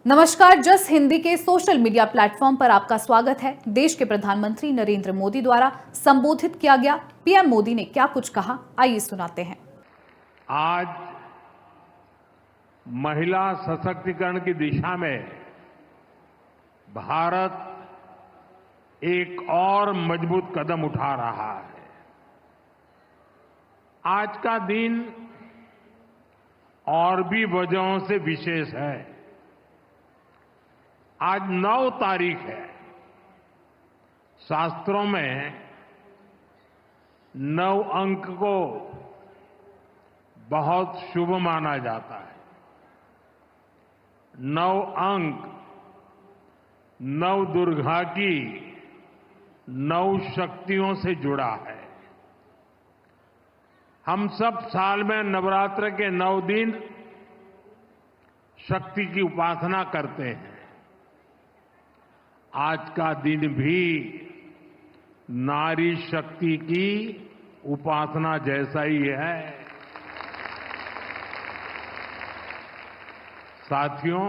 नमस्कार। जस हिंदी के सोशल मीडिया प्लेटफॉर्म पर आपका स्वागत है। देश के प्रधानमंत्री नरेंद्र मोदी द्वारा संबोधित किया गया। पीएम मोदी ने क्या कुछ कहा, आइए सुनाते हैं। आज महिला सशक्तिकरण की दिशा में भारत एक और मजबूत कदम उठा रहा है। आज का दिन और भी वजहों से विशेष है। आज 9 तारीख है। शास्त्रों में 9 अंक को बहुत शुभ माना जाता है। 9 अंक 9 दुर्गा की 9 शक्तियों से जुड़ा है। हम सब साल में नवरात्र के 9 दिन शक्ति की उपासना करते हैं। आज का दिन भी नारी शक्ति की उपासना जैसा ही है। साथियों,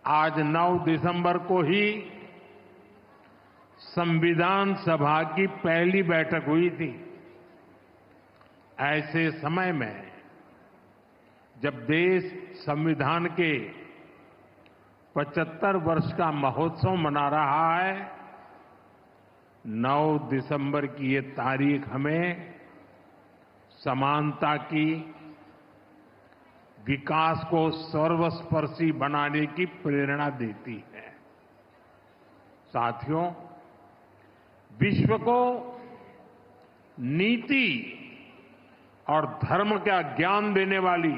आज 9 दिसंबर को ही संविधान सभा की पहली बैठक हुई थी। ऐसे समय में जब देश संविधान के 75 वर्ष का महोत्सव मना रहा है, 9 दिसंबर की ये तारीख हमें समानता की, विकास को सर्वस्पर्शी बनाने की प्रेरणा देती है। साथियों, विश्व को नीति और धर्म का ज्ञान देने वाली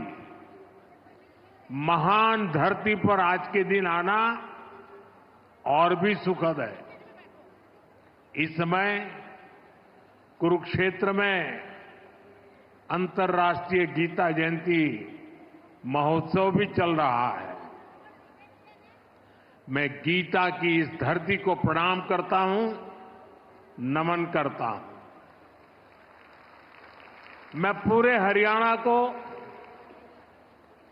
महान धरती पर आज के दिन आना और भी सुखद है। इस समय कुरुक्षेत्र में अंतर्राष्ट्रीय गीता जयंती महोत्सव भी चल रहा है। मैं गीता की इस धरती को प्रणाम करता हूं, नमन करता हूं। मैं पूरे हरियाणा को,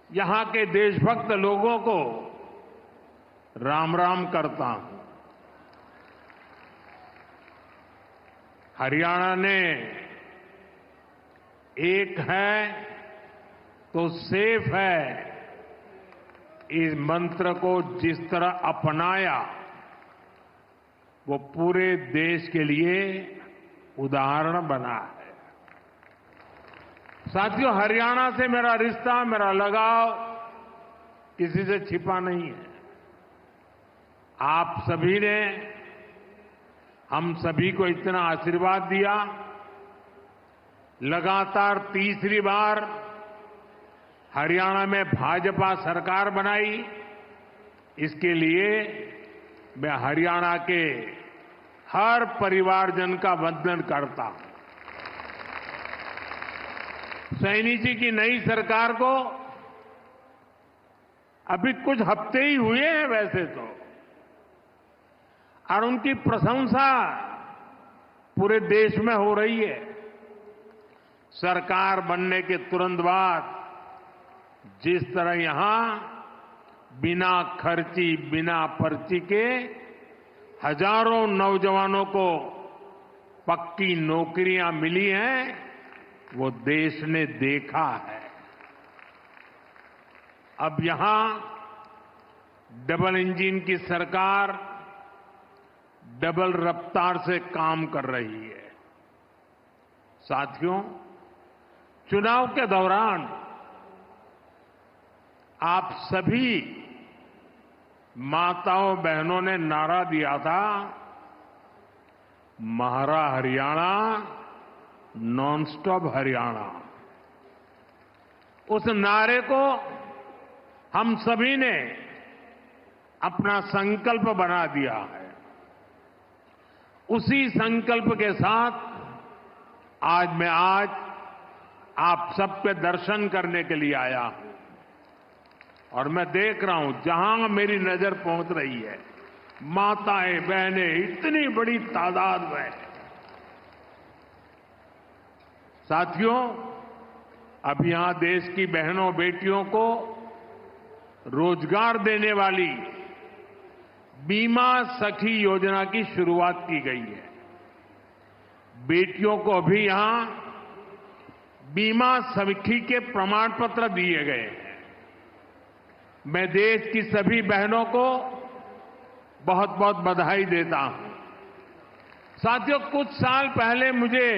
यहां के देशभक्त लोगों को राम राम करता हूं। हरियाणा ने एक है तो सेफ है इस मंत्र को जिस तरह अपनाया, वो पूरे देश के लिए उदाहरण बना है। साथियों, हरियाणा से मेरा रिश्ता, मेरा लगाव किसी से छिपा नहीं है। आप सभी ने हम सभी को इतना आशीर्वाद दिया। लगातार तीसरी बार हरियाणा में भाजपा सरकार बनाई। इसके लिए मैं हरियाणा के हर परिवारजन का वंदन करता हूं। सैनी जी की नई सरकार को अभी कुछ हफ्ते ही हुए हैं वैसे तो, और उनकी प्रशंसा पूरे देश में हो रही है। सरकार बनने के तुरंत बाद जिस तरह यहां बिना खर्ची, बिना पर्ची के हजारों नौजवानों को पक्की नौकरियां मिली हैं, वो देश ने देखा है। अब यहां डबल इंजन की सरकार डबल रफ्तार से काम कर रही है। साथियों, चुनाव के दौरान आप सभी माताओं बहनों ने नारा दिया था, महारा हरियाणा, नॉन स्टॉप हरियाणा। उस नारे को हम सभी ने अपना संकल्प बना दिया है। उसी संकल्प के साथ आज आप सबके दर्शन करने के लिए आया हूं। और मैं देख रहा हूं, जहां मेरी नजर पहुंच रही है, माताएं बहनें इतनी बड़ी तादाद में। साथियों, अब यहां देश की बहनों बेटियों को रोजगार देने वाली बीमा सखी योजना की शुरुआत की गई है। बेटियों को भी यहां बीमा सखी के प्रमाण पत्र दिए गए हैं। मैं देश की सभी बहनों को बहुत बहुत बधाई देता हूं। साथियों, कुछ साल पहले मुझे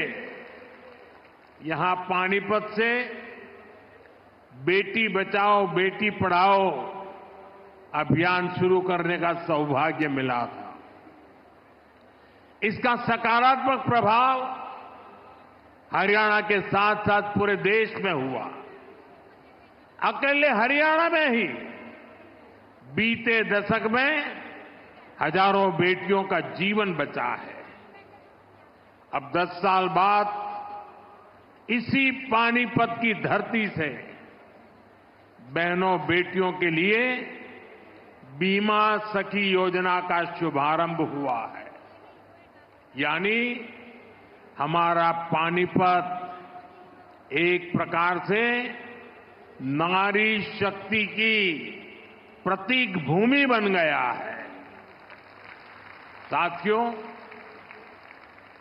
यहां पानीपत से बेटी बचाओ बेटी पढ़ाओ अभियान शुरू करने का सौभाग्य मिला था। इसका सकारात्मक प्रभाव हरियाणा के साथ साथ पूरे देश में हुआ। अकेले हरियाणा में ही बीते दशक में हजारों बेटियों का जीवन बचा है। अब 10 साल बाद इसी पानीपत की धरती से बहनों बेटियों के लिए बीमा सखी योजना का शुभारंभ हुआ है। यानी हमारा पानीपत एक प्रकार से नारी शक्ति की प्रतीक भूमि बन गया है। साथियों,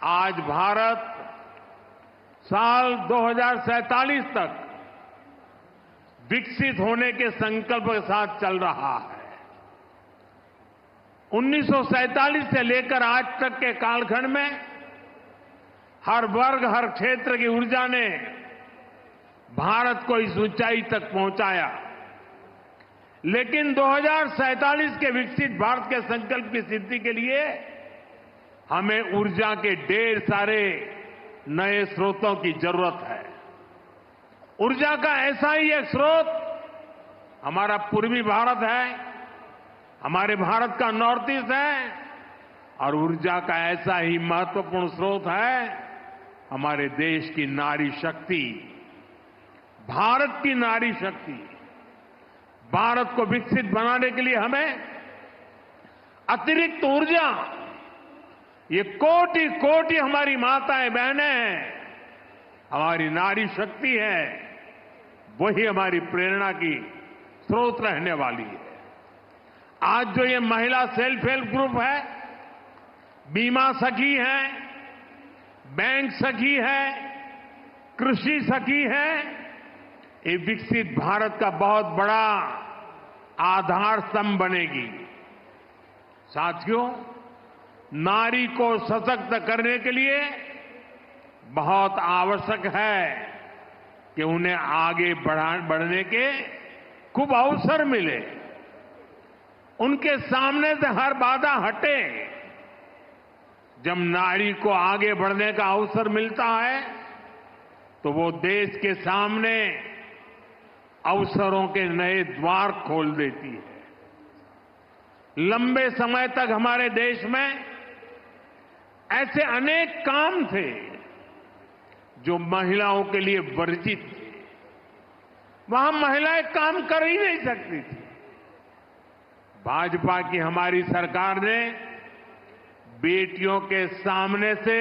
आज भारत साल 2047 तक विकसित होने के संकल्प के साथ चल रहा है। 1947 से लेकर आज तक के कालखंड में हर वर्ग हर क्षेत्र की ऊर्जा ने भारत को इस ऊंचाई तक पहुंचाया। लेकिन 2047 के विकसित भारत के संकल्प की सिद्धि के लिए हमें ऊर्जा के ढेर सारे नए स्रोतों की जरूरत है। ऊर्जा का ऐसा ही एक स्रोत हमारा पूर्वी भारत है, हमारे भारत का नॉर्थ ईस्ट है, और ऊर्जा का ऐसा ही महत्वपूर्ण स्रोत है हमारे देश की नारी शक्ति, भारत की नारी शक्ति। भारत को विकसित बनाने के लिए हमें अतिरिक्त ऊर्जा, ये कोटि कोटि हमारी माताएं बहनें हैं, हमारी नारी शक्ति है, वही हमारी प्रेरणा की स्रोत रहने वाली है। आज जो ये महिला सेल्फ हेल्प ग्रुप है, बीमा सखी है, बैंक सखी है, कृषि सखी है, ये विकसित भारत का बहुत बड़ा आधार स्तंभ बनेगी। साथियों, नारी को सशक्त करने के लिए बहुत आवश्यक है कि उन्हें आगे बढ़ने के खूब अवसर मिले, उनके सामने से हर बाधा हटे। जब नारी को आगे बढ़ने का अवसर मिलता है तो वो देश के सामने अवसरों के नए द्वार खोल देती है। लंबे समय तक हमारे देश में ऐसे अनेक काम थे जो महिलाओं के लिए वर्जित थे। वहां महिलाएं काम कर ही नहीं सकती थी। भाजपा की हमारी सरकार ने बेटियों के सामने से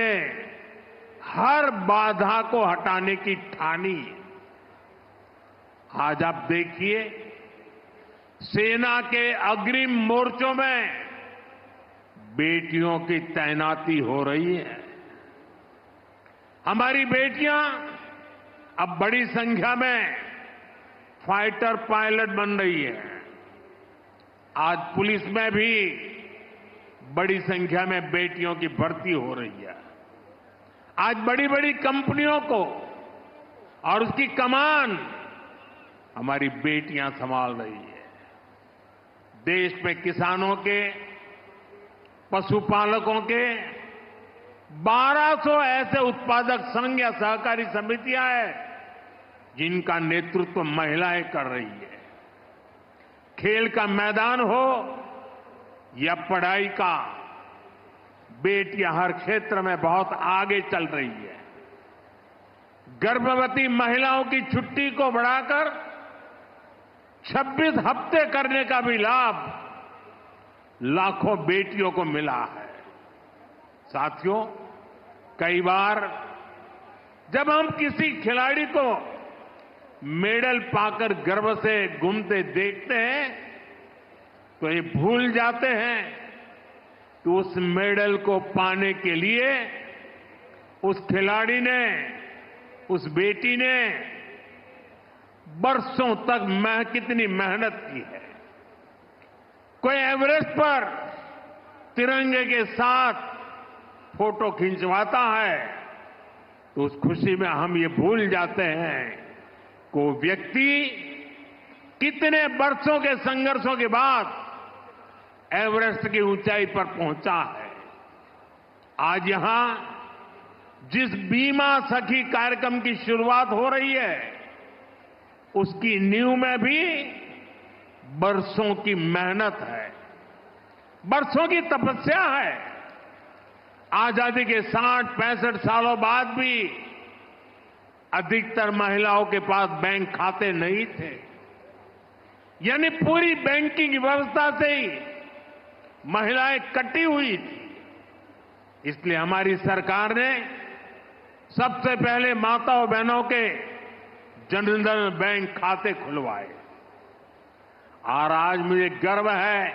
हर बाधा को हटाने की ठानी। आज आप देखिए, सेना के अग्रिम मोर्चों में बेटियों की तैनाती हो रही है। हमारी बेटियां अब बड़ी संख्या में फाइटर पायलट बन रही है। आज पुलिस में भी बड़ी संख्या में बेटियों की भर्ती हो रही है। आज बड़ी बड़ी कंपनियों को और उसकी कमान हमारी बेटियां संभाल रही है। देश में किसानों के, पशुपालकों के 1200 ऐसे उत्पादक संघ या सहकारी समितियां हैं जिनका नेतृत्व महिलाएं कर रही है। खेल का मैदान हो या पढ़ाई का, बेटियां हर क्षेत्र में बहुत आगे चल रही है। गर्भवती महिलाओं की छुट्टी को बढ़ाकर 26 हफ्ते करने का भी लाभ लाखों बेटियों को मिला है। साथियों, कई बार जब हम किसी खिलाड़ी को मेडल पाकर गर्व से घूमते देखते हैं तो ये भूल जाते हैं कि उस मेडल को पाने के लिए उस खिलाड़ी ने, उस बेटी ने बरसों तक कितनी मेहनत की है। कोई एवरेस्ट पर तिरंगे के साथ फोटो खिंचवाता है तो उस खुशी में हम ये भूल जाते हैं कि वो व्यक्ति कितने वर्षों के संघर्षों के बाद एवरेस्ट की ऊंचाई पर पहुंचा है। आज यहां जिस बीमा सखी कार्यक्रम की शुरुआत हो रही है उसकी नींव में भी बरसों की मेहनत है, बरसों की तपस्या है। आजादी के 60-65 सालों बाद भी अधिकतर महिलाओं के पास बैंक खाते नहीं थे, यानी पूरी बैंकिंग व्यवस्था से ही महिलाएं कटी हुई थी। इसलिए हमारी सरकार ने सबसे पहले माताओं बहनों के जनधन बैंक खाते खुलवाए और आज मुझे गर्व है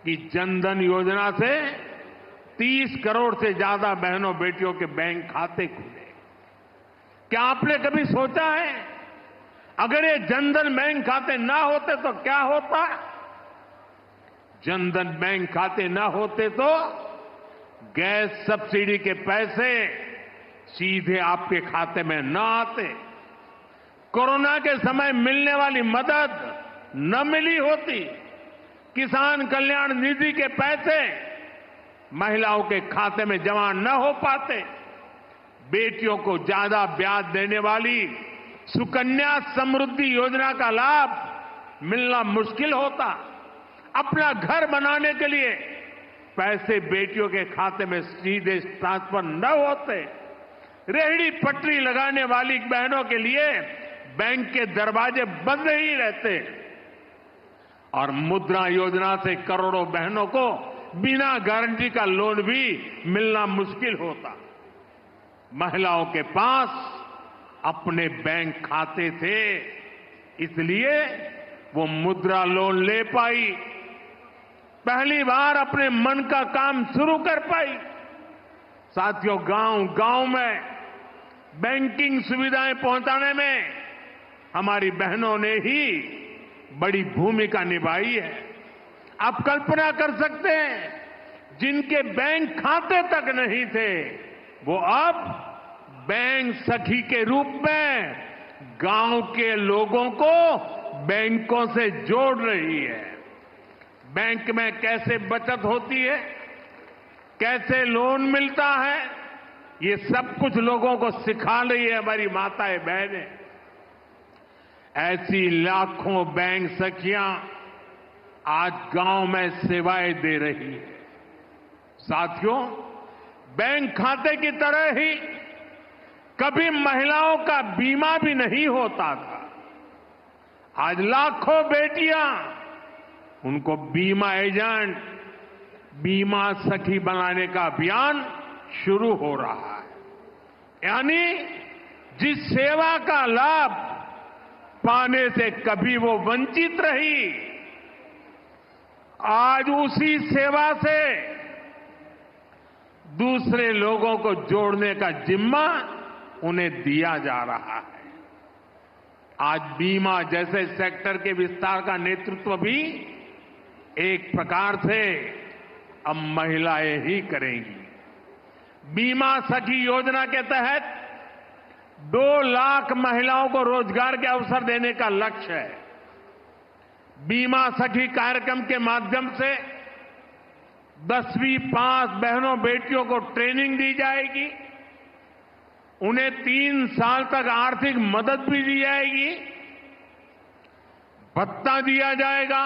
कि जनधन योजना से 30 करोड़ से ज्यादा बहनों बेटियों के बैंक खाते खुले। क्या आपने कभी सोचा है अगर ये जनधन बैंक खाते ना होते तो क्या होता? जनधन बैंक खाते ना होते तो गैस सब्सिडी के पैसे सीधे आपके खाते में न आते, कोरोना के समय मिलने वाली मदद न मिली होती, किसान कल्याण निधि के पैसे महिलाओं के खाते में जमा न हो पाते, बेटियों को ज्यादा ब्याज देने वाली सुकन्या समृद्धि योजना का लाभ मिलना मुश्किल होता, अपना घर बनाने के लिए पैसे बेटियों के खाते में सीधे ट्रांसफर न होते, रेहड़ी पटरी लगाने वाली बहनों के लिए बैंक के दरवाजे बंद ही रहते और मुद्रा योजना से करोड़ों बहनों को बिना गारंटी का लोन भी मिलना मुश्किल होता। महिलाओं के पास अपने बैंक खाते थे, इसलिए वो मुद्रा लोन ले पाई, पहली बार अपने मन का काम शुरू कर पाई। साथियों, गांव-गांव में बैंकिंग सुविधाएं पहुंचाने में हमारी बहनों ने ही बड़ी भूमिका निभाई है। आप कल्पना कर सकते हैं जिनके बैंक खाते तक नहीं थे वो अब बैंक सखी के रूप में गांव के लोगों को बैंकों से जोड़ रही है। बैंक में कैसे बचत होती है, कैसे लोन मिलता है, ये सब कुछ लोगों को सिखा रही है हमारी माताएं बहनें। ऐसी लाखों बैंक सखियां आज गांव में सेवाएं दे रही है। साथियों, बैंक खाते की तरह ही कभी महिलाओं का बीमा भी नहीं होता था। आज लाखों बेटियां, उनको बीमा एजेंट, बीमा सखी बनाने का अभियान शुरू हो रहा है। यानी जिस सेवा का लाभ पाने से कभी वो वंचित रही, आज उसी सेवा से दूसरे लोगों को जोड़ने का जिम्मा उन्हें दिया जा रहा है। आज बीमा जैसे सेक्टर के विस्तार का नेतृत्व भी एक प्रकार से अब महिलाएं ही करेंगी। बीमा सखी योजना के तहत 2 लाख महिलाओं को रोजगार के अवसर देने का लक्ष्य है। बीमा सखी कार्यक्रम के माध्यम से 10वीं पास बहनों बेटियों को ट्रेनिंग दी जाएगी, उन्हें 3 साल तक आर्थिक मदद भी दी जाएगी, भत्ता दिया जाएगा।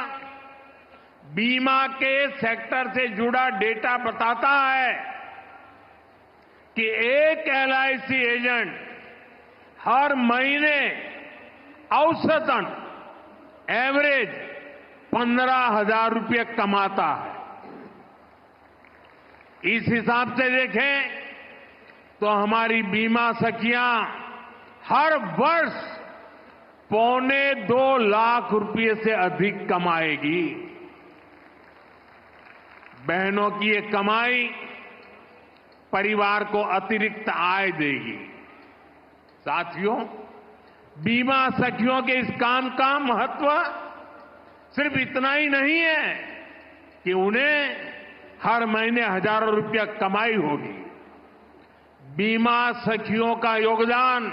बीमा के सेक्टर से जुड़ा डेटा बताता है कि एक LIC एजेंट हर महीने औसतन एवरेज 15,000 रुपये कमाता है। इस हिसाब से देखें तो हमारी बीमा सखियां हर वर्ष 2.25 लाख रुपये से अधिक कमाएगी। बहनों की ये कमाई परिवार को अतिरिक्त आय देगी। साथियों, बीमा सखियों के इस काम का महत्व सिर्फ इतना ही नहीं है कि उन्हें हर महीने हजारों रुपया कमाई होगी। बीमा सखियों का योगदान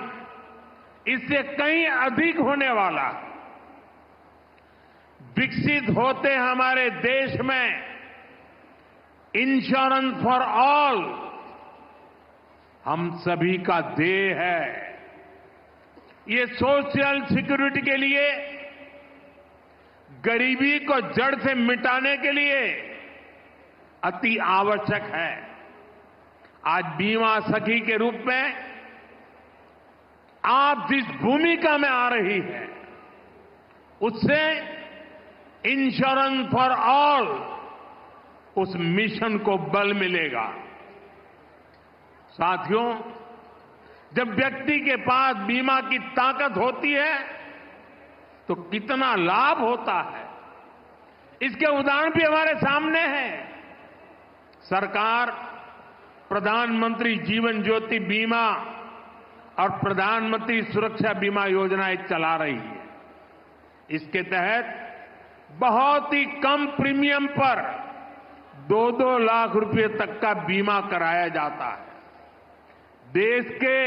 इससे कहीं अधिक होने वाला है। विकसित होते हमारे देश में इंश्योरेंस फॉर ऑल हम सभी का ध्येय है। ये सोशल सिक्योरिटी के लिए, गरीबी को जड़ से मिटाने के लिए अति आवश्यक है। आज बीमा सखी के रूप में आप जिस भूमिका में आ रही है, उससे इंश्योरेंस फॉर ऑल उस मिशन को बल मिलेगा। साथियों, जब व्यक्ति के पास बीमा की ताकत होती है तो कितना लाभ होता है, इसके उदाहरण भी हमारे सामने हैं। सरकार प्रधानमंत्री जीवन ज्योति बीमा और प्रधानमंत्री सुरक्षा बीमा योजनाएं चला रही है। इसके तहत बहुत ही कम प्रीमियम पर 2-2 लाख रुपए तक का बीमा कराया जाता है। देश के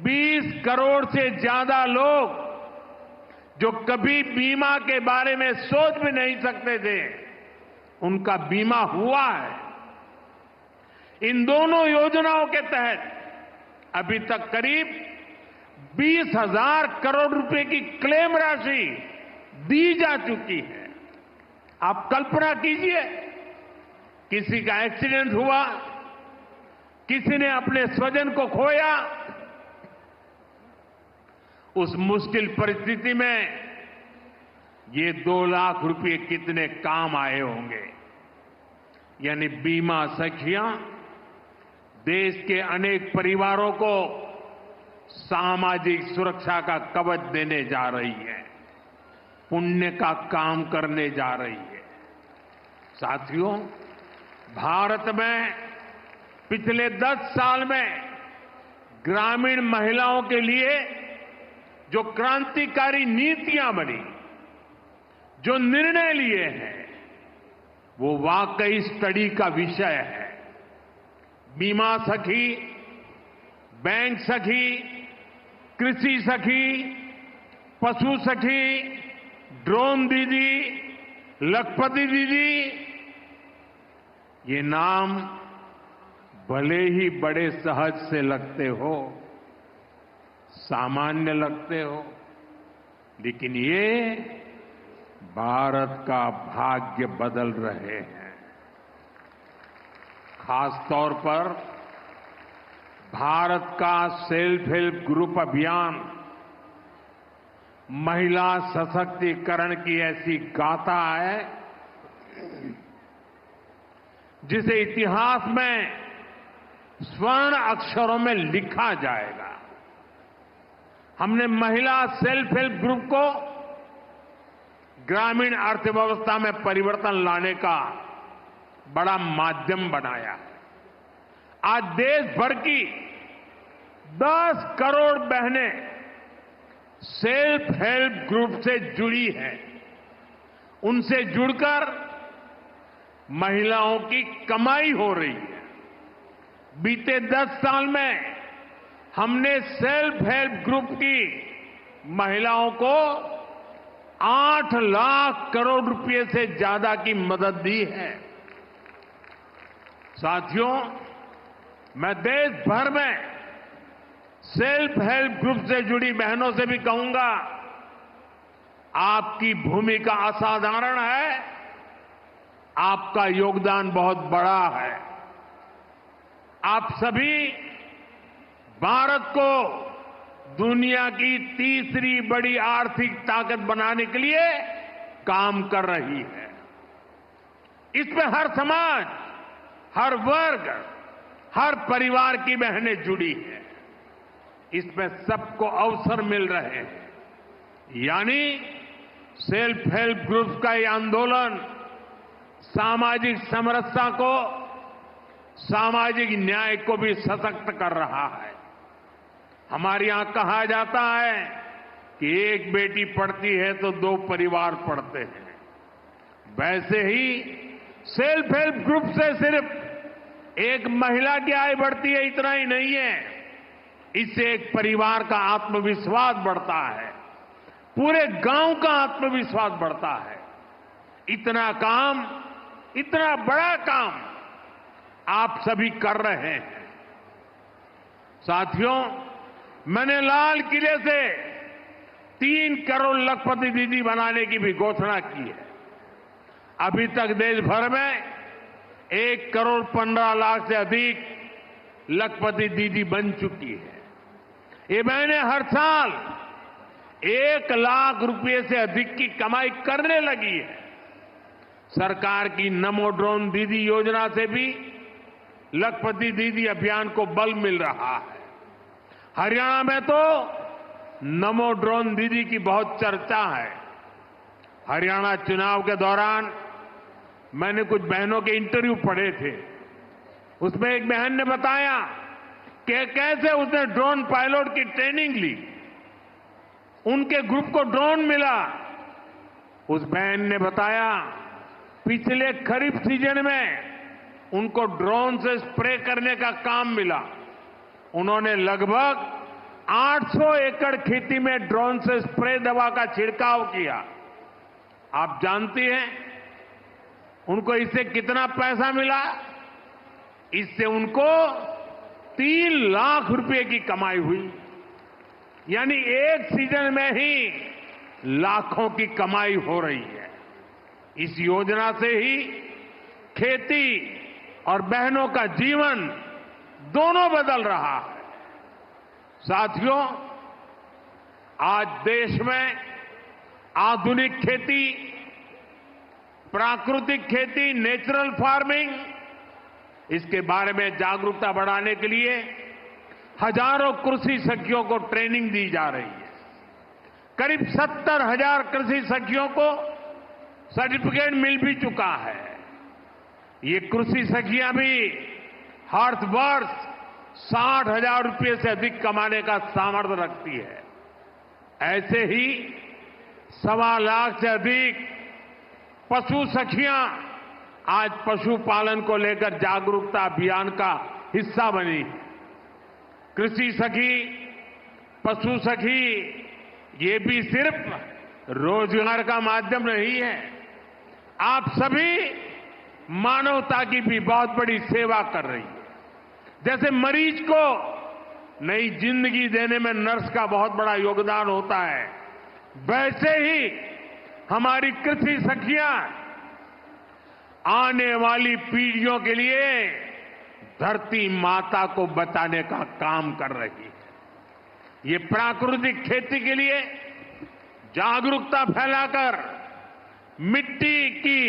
20 करोड़ से ज्यादा लोग जो कभी बीमा के बारे में सोच भी नहीं सकते थे, उनका बीमा हुआ है। इन दोनों योजनाओं के तहत अभी तक करीब 20,000 करोड़ रुपए की क्लेम राशि दी जा चुकी है। आप कल्पना कीजिए, किसी का एक्सीडेंट हुआ, किसी ने अपने स्वजन को खोया, उस मुश्किल परिस्थिति में ये 2 लाख रुपए कितने काम आए होंगे। यानी बीमा सखियां देश के अनेक परिवारों को सामाजिक सुरक्षा का कवच देने जा रही है, पुण्य का काम करने जा रही है। साथियों, भारत में पिछले 10 साल में ग्रामीण महिलाओं के लिए जो क्रांतिकारी नीतियां बनी, जो निर्णय लिए हैं, वो वाकई स्टडी का विषय है। बीमा सखी, बैंक सखी, कृषि सखी, पशु सखी, ड्रोन दीदी, लखपति दीदी, ये नाम भले ही बड़े सहज से लगते हो, सामान्य लगते हो, लेकिन ये भारत का भाग्य बदल रहे हैं। खास तौर पर भारत का सेल्फ हेल्प ग्रुप अभियान महिला सशक्तिकरण की ऐसी गाथा है जिसे इतिहास में स्वर्ण अक्षरों में लिखा जाएगा। हमने महिला सेल्फ हेल्प ग्रुप को ग्रामीण अर्थव्यवस्था में परिवर्तन लाने का बड़ा माध्यम बनाया। आज देश भर की 10 करोड़ बहनें सेल्फ हेल्प ग्रुप से जुड़ी हैं। उनसे जुड़कर महिलाओं की कमाई हो रही है। बीते 10 साल में हमने सेल्फ हेल्प ग्रुप की महिलाओं को 8 लाख करोड़ रुपए से ज्यादा की मदद दी है। साथियों, मैं देश भर में सेल्फ हेल्प ग्रुप से जुड़ी बहनों से भी कहूंगा, आपकी भूमिका असाधारण है, आपका योगदान बहुत बड़ा है। आप सभी भारत को दुनिया की तीसरी बड़ी आर्थिक ताकत बनाने के लिए काम कर रही है। इसमें हर समाज, हर वर्ग, हर परिवार की बहनें जुड़ी हैं। इसमें सबको अवसर मिल रहे हैं। यानी सेल्फ हेल्प ग्रुप का ये आंदोलन सामाजिक समरसता को, सामाजिक न्याय को भी सशक्त कर रहा है। हमारे यहां कहा जाता है कि एक बेटी पढ़ती है तो 2 परिवार पढ़ते हैं। वैसे ही सेल्फ हेल्प ग्रुप से सिर्फ एक महिला की आय बढ़ती है, इतना ही नहीं है। इससे एक परिवार का आत्मविश्वास बढ़ता है, पूरे गांव का आत्मविश्वास बढ़ता है। इतना काम, इतना बड़ा काम आप सभी कर रहे हैं। साथियों, मैंने लाल किले से 3 करोड़ लखपति दीदी बनाने की भी घोषणा की है। अभी तक देश भर में 1 करोड़ 15 लाख से अधिक लखपति दीदी बन चुकी है। ये मैंने हर साल 1 लाख रुपए से अधिक की कमाई करने लगी है। सरकार की नमो ड्रोन दीदी योजना से भी लखपति दीदी अभियान को बल मिल रहा है। हरियाणा में तो नमो ड्रोन दीदी की बहुत चर्चा है। हरियाणा चुनाव के दौरान मैंने कुछ बहनों के इंटरव्यू पढ़े थे। उसमें एक बहन ने बताया कि कैसे उसने ड्रोन पायलट की ट्रेनिंग ली, उनके ग्रुप को ड्रोन मिला। उस बहन ने बताया पिछले खरीफ सीजन में उनको ड्रोन से स्प्रे करने का काम मिला। उन्होंने लगभग 800 एकड़ खेती में ड्रोन से स्प्रे दवा का छिड़काव किया। आप जानती हैं उनको इससे कितना पैसा मिला? इससे उनको 3 लाख रुपए की कमाई हुई। यानी एक सीजन में ही लाखों की कमाई हो रही है। इस योजना से ही खेती और बहनों का जीवन दोनों बदल रहा है। साथियों, आज देश में आधुनिक खेती, प्राकृतिक खेती, नेचुरल फार्मिंग, इसके बारे में जागरूकता बढ़ाने के लिए हजारों कृषि सखियों को ट्रेनिंग दी जा रही है। करीब 70,000 कृषि सखियों को सर्टिफिकेट मिल भी चुका है। ये कृषि सखियां भी हर वर्ष 60,000 रुपये से अधिक कमाने का सामर्थ्य रखती है। ऐसे ही 1.25 लाख से अधिक पशु सखियां आज पशुपालन को लेकर जागरूकता अभियान का हिस्सा बनी। कृषि सखी, पशु सखी, ये भी सिर्फ रोजगार का माध्यम नहीं है। आप सभी मानवता की भी बहुत बड़ी सेवा कर रही है। जैसे मरीज को नई जिंदगी देने में नर्स का बहुत बड़ा योगदान होता है, वैसे ही हमारी कृषि सखियां आने वाली पीढ़ियों के लिए धरती माता को बचाने का काम कर रही है। ये प्राकृतिक खेती के लिए जागरूकता फैलाकर मिट्टी की,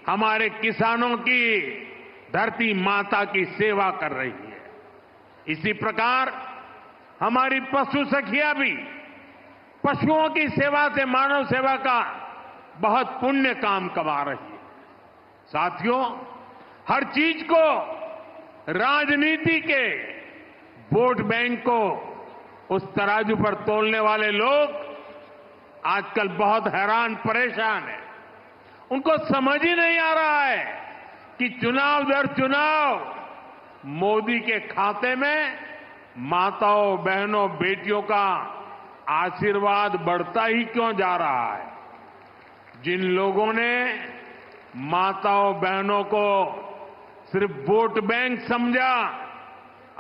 हमारे किसानों की, धरती माता की सेवा कर रही है। इसी प्रकार हमारी पशु सखियां भी पशुओं की सेवा से मानव सेवा का बहुत पुण्य काम कमा रही है। साथियों, हर चीज को राजनीति के वोट बैंक को उस तराजू पर तोलने वाले लोग आजकल बहुत हैरान परेशान हैं। उनको समझ ही नहीं आ रहा है कि चुनाव दर चुनाव मोदी के खाते में माताओं, बहनों, बेटियों का आशीर्वाद बढ़ता ही क्यों जा रहा है। जिन लोगों ने माताओं, बहनों को सिर्फ वोट बैंक समझा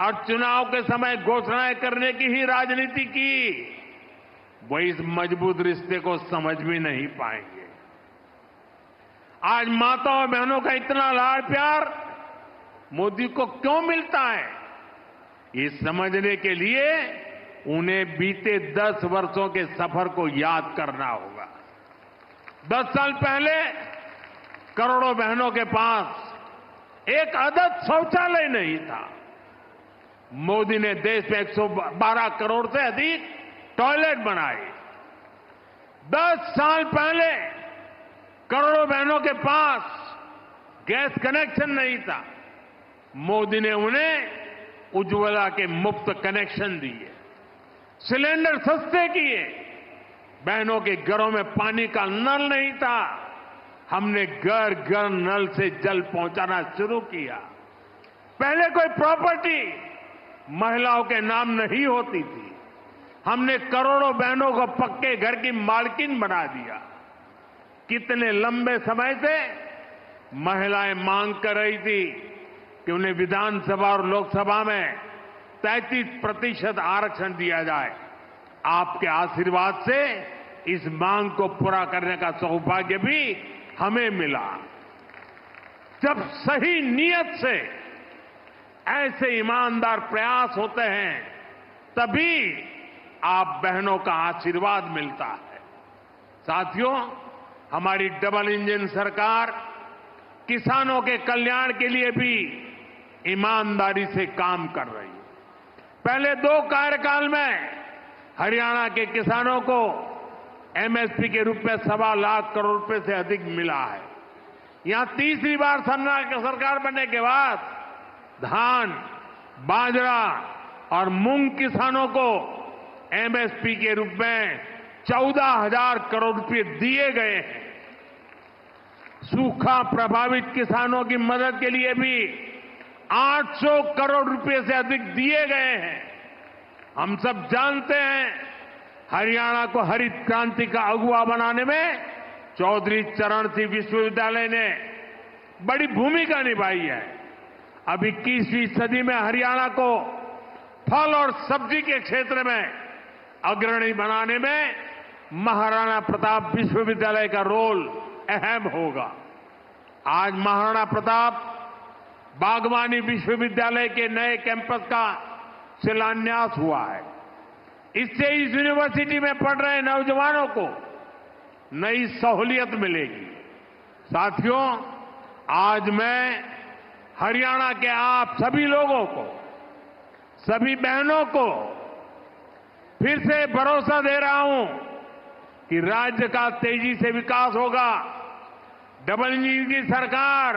और चुनाव के समय घोषणाएं करने की ही राजनीति की, वो इस मजबूत रिश्ते को समझ भी नहीं पाएंगे। आज माताओं बहनों का इतना लाड़ प्यार मोदी को क्यों मिलता है, ये समझने के लिए उन्हें बीते 10 वर्षों के सफर को याद करना होगा। 10 साल पहले करोड़ों बहनों के पास एक आदत शौचालय नहीं था। मोदी ने देश में 112 करोड़ से अधिक टॉयलेट बनाए। 10 साल पहले करोड़ों बहनों के पास गैस कनेक्शन नहीं था, मोदी ने उन्हें उज्ज्वला के मुफ्त कनेक्शन दिए, सिलेंडर सस्ते किए, बहनों के घरों में पानी का नल नहीं था, हमने घर घर नल से जल पहुंचाना शुरू किया। पहले कोई प्रॉपर्टी महिलाओं के नाम नहीं होती थी, हमने करोड़ों बहनों को पक्के घर की मालकिन बना दिया। कितने लंबे समय से महिलाएं मांग कर रही थी कि उन्हें विधानसभा और लोकसभा में 33% आरक्षण दिया जाए। आपके आशीर्वाद से इस मांग को पूरा करने का सौभाग्य भी हमें मिला। जब सही नीयत से ऐसे ईमानदार प्रयास होते हैं, तभी आप बहनों का आशीर्वाद मिलता है। साथियों, हमारी डबल इंजन सरकार किसानों के कल्याण के लिए भी ईमानदारी से काम कर रही है। पहले 2 कार्यकाल में हरियाणा के किसानों को एमएसपी के रूप में 1.25 लाख करोड़ रुपए से अधिक मिला है। यहां तीसरी बार सरकार बनने के बाद धान, बाजरा और मूंग किसानों को एमएसपी के रूप में 14,000 करोड़ रुपए दिए गए हैं। सूखा प्रभावित किसानों की मदद के लिए भी 800 करोड़ रुपए से अधिक दिए गए हैं। हम सब जानते हैं, हरियाणा को हरित क्रांति का अगुवा बनाने में चौधरी चरण सिंह विश्वविद्यालय ने बड़ी भूमिका निभाई है। अब 21वीं सदी में हरियाणा को फल और सब्जी के क्षेत्र में अग्रणी बनाने में महाराणा प्रताप विश्वविद्यालय का रोल अहम होगा। आज महाराणा प्रताप बागवानी विश्वविद्यालय के नए कैंपस का शिलान्यास हुआ है। इससे इस यूनिवर्सिटी में पढ़ रहे नौजवानों को नई सहूलियत मिलेगी। साथियों, आज मैं हरियाणा के आप सभी लोगों को, सभी बहनों को फिर से भरोसा दे रहा हूं कि राज्य का तेजी से विकास होगा। डबल इंजन की सरकार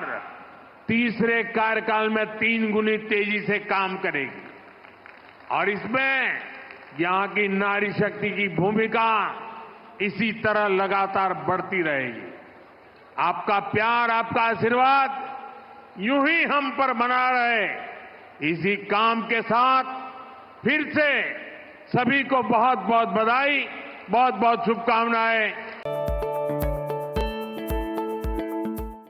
तीसरे कार्यकाल में 3 गुनी तेजी से काम करेगी और इसमें यहां की नारी शक्ति की भूमिका इसी तरह लगातार बढ़ती रहेगी। आपका प्यार, आपका आशीर्वाद यूं ही हम पर बना रहे, इसी काम के साथ फिर से सभी को बहुत बहुत बधाई, बहुत बहुत शुभकामनाएं।